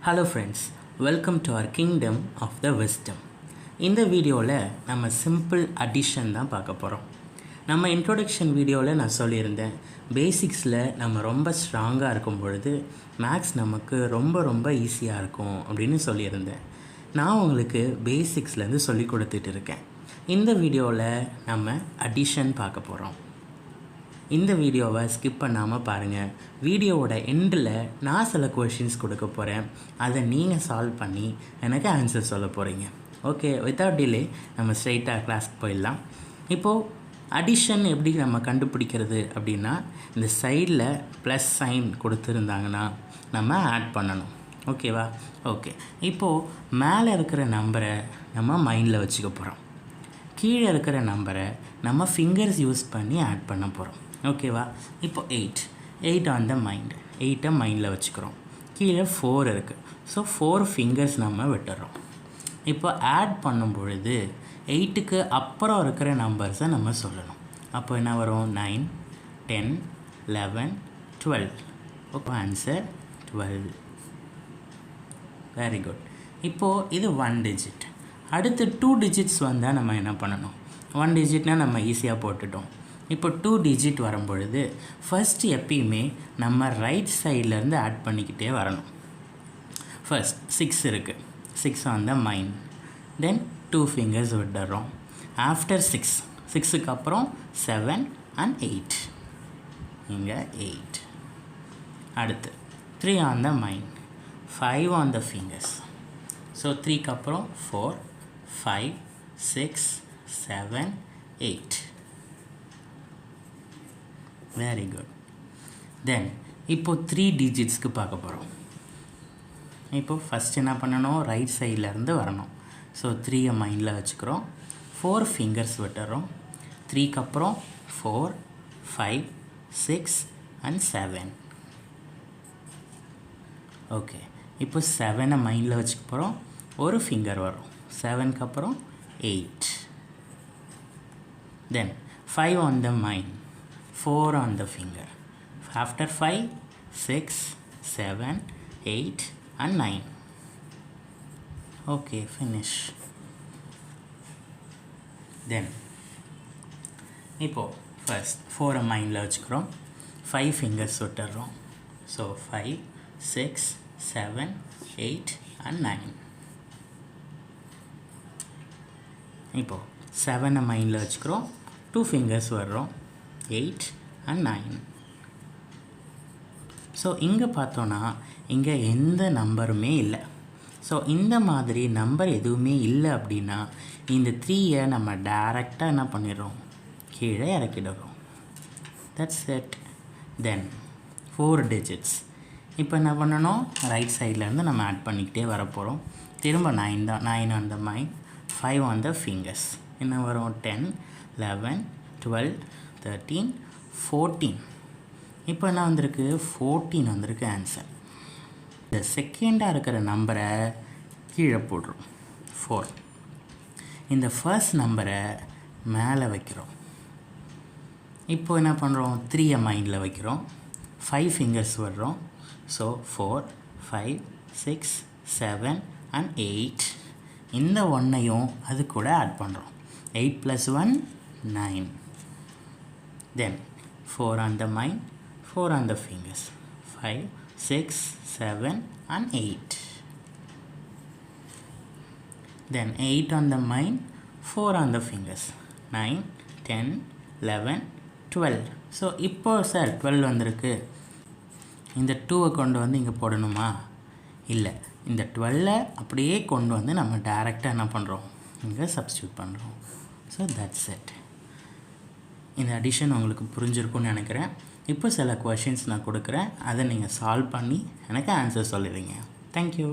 Hello friends, welcome to our kingdom of the wisdom. இந்த வீடியோவில் நம்ம சிம்பிள் அடிஷன் தான் பார்க்க போகிறோம். நம்ம இன்ட்ரோடக்ஷன் வீடியோவில் நான் சொல்லியிருந்தேன், பேசிக்ஸில் நம்ம ரொம்ப ஸ்ட்ராங்காக இருக்கும் பொழுது மேக்ஸ் நமக்கு ரொம்ப ஈஸியாக இருக்கும் அப்படின்னு சொல்லியிருந்தேன். நான் உங்களுக்கு பேசிக்ஸ்லேருந்து சொல்லி கொடுத்துட்டு இருக்கேன். இந்த வீடியோவில் நம்ம அடிஷன் பார்க்க போகிறோம். இந்த வீடியோவை ஸ்கிப் பண்ணாமல் பாருங்கள். வீடியோவோட எண்டில் நான் சில கொஷின்ஸ் கொடுக்க போகிறேன். அதை நீங்கள் சால்வ் பண்ணி எனக்கு ஆன்சர் சொல்ல போகிறீங்க. ஓகே, வித்தவுட் டிலே நம்ம ஸ்ட்ரெயிட்டாக கிளாஸ்க்கு போயிடலாம். இப்போது அடிஷன் எப்படி நம்ம கண்டுபிடிக்கிறது அப்படின்னா, இந்த சைடில் ப்ளஸ் சைன் கொடுத்துருந்தாங்கன்னா நம்ம ஆட் பண்ணணும். ஓகேவா? ஓகே, இப்போது மேலே இருக்கிற நம்பரை நம்ம மைண்டில் வச்சுக்க போகிறோம். கீழே இருக்கிற நம்பரை நம்ம ஃபிங்கர்ஸ் யூஸ் பண்ணி ஆட் பண்ண போகிறோம். ஓகேவா? இப்போ 8 ஆன் த மைண்ட், 8 மைண்டில் வச்சுக்கிறோம். கீழே 4 இருக்குது. ஸோ 4 ஃபிங்கர்ஸ் நம்ம விட்டுறோம். இப்போ ஆட் பண்ணும் பொழுது 8க்கு அப்புறம் இருக்கிற நம்பர்ஸை நம்ம சொல்லணும். அப்போ என்ன வரும்? 9, 10, 11, 12. Okay, answer 12. Very good. இப்போது இது 1 டிஜிட். அடுத்து 2 டிஜிட்ஸ் வந்தால் நம்ம என்ன பண்ணணும்? 1 டிஜிட்னால் நம்ம ஈஸியாக போட்டுட்டோம். இப்போ 2 டிஜிட் வரும்பொழுது ஃபஸ்ட் எப்பயுமே நம்ம ரைட் சைட்லேருந்து ஆட் பண்ணிக்கிட்டே வரணும். ஃபர்ஸ்ட் 6 இருக்குது. 6 on the mind. Then 2 fingers விட்டுறோம். ஆஃப்டர் 6க்கு அப்புறம் 7 and 8. இங்கே 8. அடுத்து 3 on the mind, 5 on the fingers. So 3க்கு அப்புறம் 4, 5, 6, 7, 8. Very good. தென் இப்போது 3 டிஜிட்ஸ்க்கு பார்க்க போகிறோம். இப்போது ஃபஸ்ட் என்ன பண்ணணும்? ரைட் சைட்லேருந்து வரணும். ஸோ 3 மைண்டில் வச்சுக்கிறோம். 4 ஃபிங்கர்ஸ் விட்டுறோம். 3க்கு அப்புறம் 4, 5, 6 and 7. ஓகே, இப்போ 7 மைண்டில் வச்சுக்க போகிறோம். ஒரு ஃபிங்கர் வரும். 7க்கு அப்புறம் 8. தென் 5 on the mind, 4 on the finger. After 5, 6, 7, 8 and 9. Okay, finish. Then இப்போ ஃபர்ஸ்ட் 4 மைண்டில் வச்சுக்கிறோம். 5 ஃபிங்கர்ஸ் விட்டுறோம். So 5, 6, 7, 8 and 9. இப்போது 7 மைண்டில் வச்சுக்கிறோம். 2 ஃபிங்கர்ஸ் வர்றோம். 8 and 9. ஸோ இங்கே பார்த்தோன்னா இங்கே எந்த நம்பருமே இல்லை. ஸோ இந்த மாதிரி நம்பர் எதுவுமே இல்லை அப்படின்னா இந்த 3 நம்ம டைரெக்டாக என்ன பண்ணிடுறோம்? கீழே இறக்கிடுறோம். That's it. Then 4 digits. இப்போ என்ன பண்ணணும்? ரைட் சைட்லேருந்து நம்ம ஆட் பண்ணிக்கிட்டே வர போகிறோம். திரும்ப 9 தான். 9 on the mind, 5 on the fingers. என்ன வரும்? 10, 11, 12, 13, 14. இப்போ என்ன வந்திருக்கு? 14 வந்திருக்கு ஆன்சர். இந்த செகண்டாக இருக்கிற நம்பரை கீழே போடுறோம். 4. இந்த ஃபர்ஸ்ட் நம்பரை மேலே வைக்கிறோம். இப்போ என்ன பண்ணுறோம்? 3 மைண்டில் வைக்கிறோம். 5 ஃபிங்கர்ஸ் வர்றோம். So 4, 5, 6, 7 and 8. இந்த 1ஐயும் அது கூட ஆட் பண்ணுறோம். 8 + 1, 9. Then 4 on the mind, 4 on the fingers. 5, 6, 7 and 8. Then 8 on the mind, 4 on the fingers. 9, 10, 11, 12. So இப்போ சார் 12 வந்திருக்கு. இந்த 2 கொண்டு வந்து இங்கே போடணுமா? இல்லை, இந்த 12 அப்படியே கொண்டு வந்து நம்ம டைரெக்டாக என்ன பண்ணுறோம்? இங்கே சப்ஸ்டியூட் பண்ணுறோம். So that's it. இந்த அடிஷன் உங்களுக்கு புரிஞ்சிருக்கும்னு நினைக்கிறேன். இப்போ சில கொஷின்ஸ் நான் கொடுக்குறேன். அதை நீங்கள் சால்வ் பண்ணி எனக்கு ஆன்சர் சொல்லுவீங்க. தேங்க்யூ.